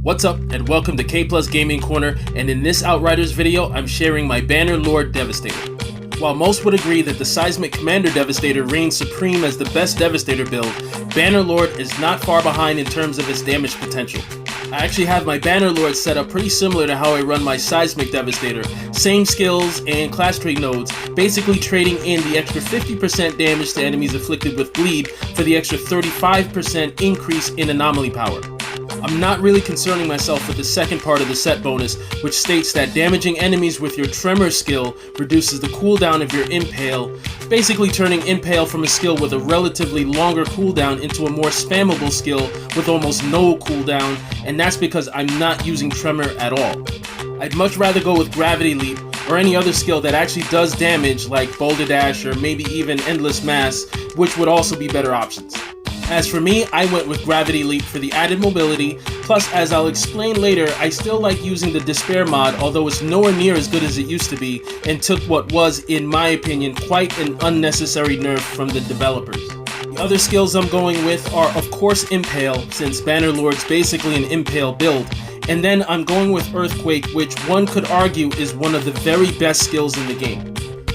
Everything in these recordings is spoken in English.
What's up and welcome to Kplus Gaming Corner, and in this Outriders video I'm sharing my Bannerlord Devastator. While most would agree that the Seismic Commander Devastator reigns supreme as the best Devastator build, Bannerlord is not far behind in terms of its damage potential. I actually have my Bannerlord set up pretty similar to how I run my Seismic Devastator, same skills and class trait nodes, basically trading in the extra 50% damage to enemies afflicted with bleed for the extra 35% increase in anomaly power. I'm not really concerning myself with the second part of the set bonus, which states that damaging enemies with your Tremor skill reduces the cooldown of your Impale, basically turning Impale from a skill with a relatively longer cooldown into a more spammable skill with almost no cooldown, and that's because I'm not using Tremor at all. I'd much rather go with Gravity Leap or any other skill that actually does damage like Boulder Dash or maybe even Endless Mass, which would also be better options. As for me, I went with Gravity Leap for the added mobility, plus as I'll explain later, I still like using the Despair mod, although it's nowhere near as good as it used to be, and took what was, in my opinion, quite an unnecessary nerf from the developers. The other skills I'm going with are of course Impale, since Bannerlord's basically an Impale build, and then I'm going with Earthquake, which one could argue is one of the very best skills in the game.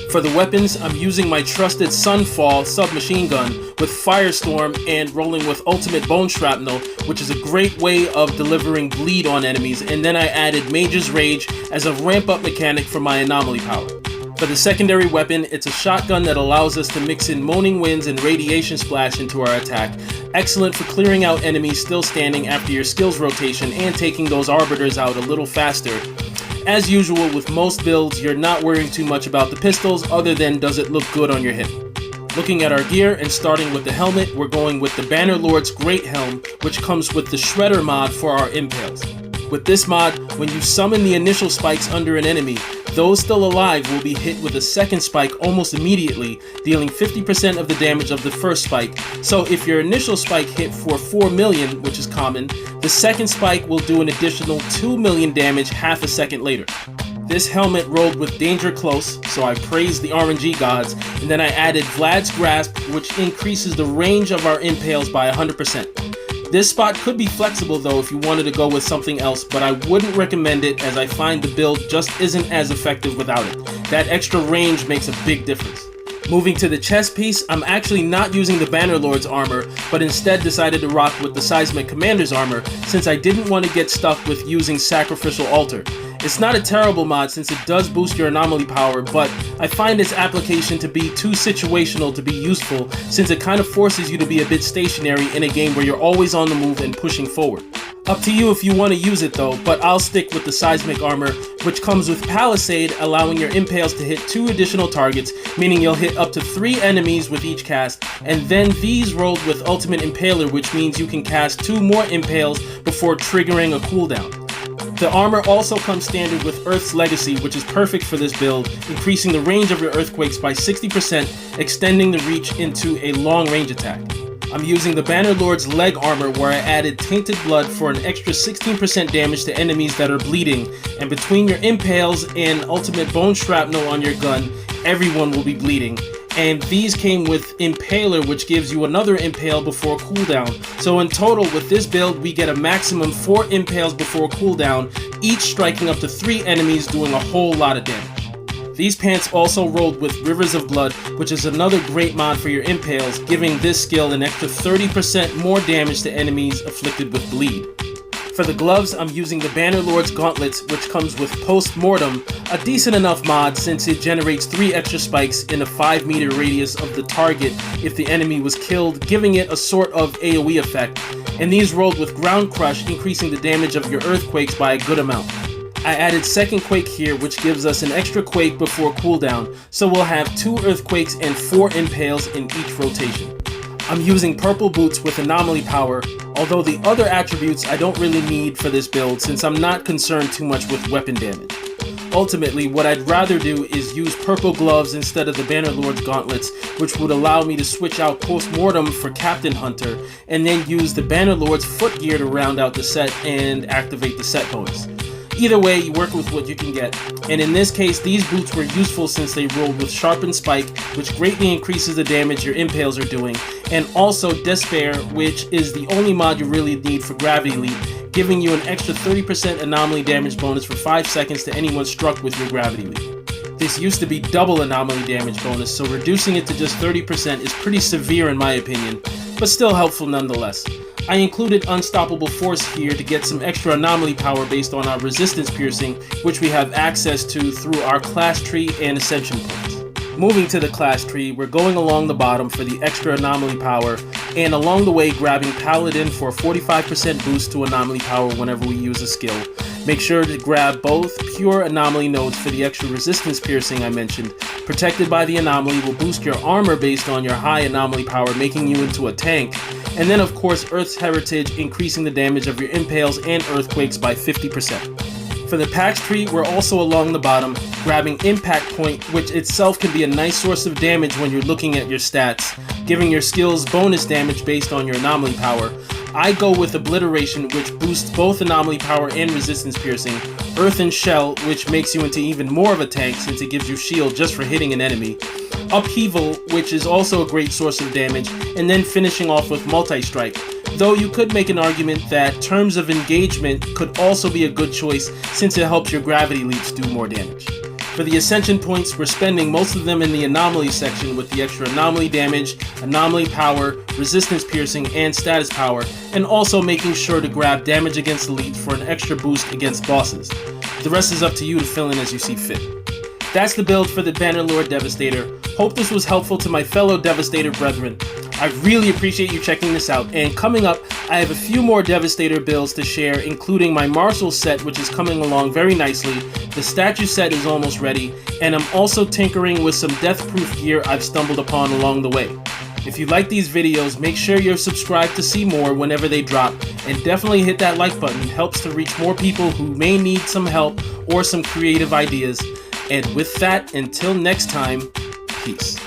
For the weapons, I'm using my trusted Sunfall submachine gun with Firestorm and rolling with Ultimate Bone Shrapnel, which is a great way of delivering bleed on enemies, and then I added Mage's Rage as a ramp-up mechanic for my anomaly power. For the secondary weapon, it's a shotgun that allows us to mix in Moaning Winds and Radiation Splash into our attack, excellent for clearing out enemies still standing after your skills rotation and taking those Arbiters out a little faster. As usual with most builds, you're not worrying too much about the pistols other than does it look good on your hip. Looking at our gear and starting with the helmet, we're going with the Bannerlord's Great Helm, which comes with the Shredder mod for our Impales. With this mod, when you summon the initial spikes under an enemy, those still alive will be hit with a second spike almost immediately, dealing 50% of the damage of the first spike. So if your initial spike hit for 4 million, which is common, the second spike will do an additional 2 million damage half a second later. This helmet rolled with Danger Close, so I praised the RNG gods, and then I added Vlad's Grasp, which increases the range of our Impales by 100%. This spot could be flexible though if you wanted to go with something else, but I wouldn't recommend it as I find the build just isn't as effective without it. That extra range makes a big difference. Moving to the chest piece, I'm actually not using the Bannerlord's armor, but instead decided to rock with the Seismic Commander's armor since I didn't want to get stuck with using Sacrificial Altar. It's not a terrible mod since it does boost your anomaly power, but I find its application to be too situational to be useful since it kind of forces you to be a bit stationary in a game where you're always on the move and pushing forward. Up to you if you want to use it though, but I'll stick with the Seismic armor, which comes with Palisade, allowing your Impales to hit 2 additional targets, meaning you'll hit up to 3 enemies with each cast, and then these rolled with Ultimate Impaler, which means you can cast 2 more Impales before triggering a cooldown. The armor also comes standard with Earth's Legacy, which is perfect for this build, increasing the range of your Earthquakes by 60%, extending the reach into a long range attack. I'm using the Bannerlord's leg armor where I added Tainted Blood for an extra 16% damage to enemies that are bleeding, and between your Impales and Ultimate Bone Shrapnel on your gun, everyone will be bleeding. And these came with Impaler, which gives you another Impale before cooldown. So in total, with this build, we get a maximum 4 Impales before cooldown, each striking up to 3 enemies, doing a whole lot of damage. These pants also rolled with Rivers of Blood, which is another great mod for your Impales, giving this skill an extra 30% more damage to enemies afflicted with bleed. For the gloves, I'm using the Bannerlord's Gauntlets, which comes with Post-Mortem, a decent enough mod since it generates 3 extra spikes in a 5-meter radius of the target if the enemy was killed, giving it a sort of AoE effect, and these rolled with Ground Crush, increasing the damage of your Earthquakes by a good amount. I added Second Quake here, which gives us an extra Quake before cooldown, so we'll have 2 Earthquakes and 4 Impales in each rotation. I'm using Purple Boots with Anomaly Power, although the other attributes I don't really need for this build since I'm not concerned too much with weapon damage. Ultimately, what I'd rather do is use Purple Gloves instead of the Bannerlord's Gauntlets, which would allow me to switch out Post-Mortem for Captain Hunter, and then use the Bannerlord's Foot Gear to round out the set and activate the set bonus. Either way, you work with what you can get, and in this case, these boots were useful since they rolled with Sharpened Spike, which greatly increases the damage your Impales are doing, and also Despair, which is the only mod you really need for Gravity Leap, giving you an extra 30% anomaly damage bonus for 5 seconds to anyone struck with your gravity leap. This used to be double anomaly damage bonus, so reducing it to just 30% is pretty severe in my opinion, but still helpful nonetheless. I included Unstoppable Force here to get some extra anomaly power based on our resistance piercing, which we have access to through our class tree and ascension points. Moving to the class tree, we're going along the bottom for the extra anomaly power, and along the way grabbing Paladin for a 45% boost to anomaly power whenever we use a skill. Make sure to grab both pure anomaly nodes for the extra resistance piercing I mentioned. Protected by the anomaly will boost your armor based on your high anomaly power, making you into a tank. And then of course Earth's Heritage, increasing the damage of your impales and earthquakes by 50%. For the patch tree, we're also along the bottom, grabbing Impact Point, which itself can be a nice source of damage when you're looking at your stats, giving your skills bonus damage based on your anomaly power. I go with Obliteration, which boosts both anomaly power and resistance piercing, Earth and Shell, which makes you into even more of a tank since it gives you shield just for hitting an enemy, Upheaval, which is also a great source of damage, and then finishing off with Multi-Strike. Though you could make an argument that Terms of Engagement could also be a good choice since it helps your gravity leaps do more damage. For the Ascension points, we're spending most of them in the Anomaly section with the extra Anomaly damage, Anomaly power, Resistance piercing, and Status power, and also making sure to grab Damage against Elite for an extra boost against bosses. The rest is up to you to fill in as you see fit. That's the build for the Bannerlord Devastator. Hope this was helpful to my fellow Devastator brethren. I really appreciate you checking this out, and coming up, I have a few more Devastator builds to share, including my Marshal set, which is coming along very nicely, the statue set is almost ready, and I'm also tinkering with some death-proof gear I've stumbled upon along the way. If you like these videos, make sure you're subscribed to see more whenever they drop, and definitely hit that like button. It helps to reach more people who may need some help or some creative ideas. And with that, until next time, peace.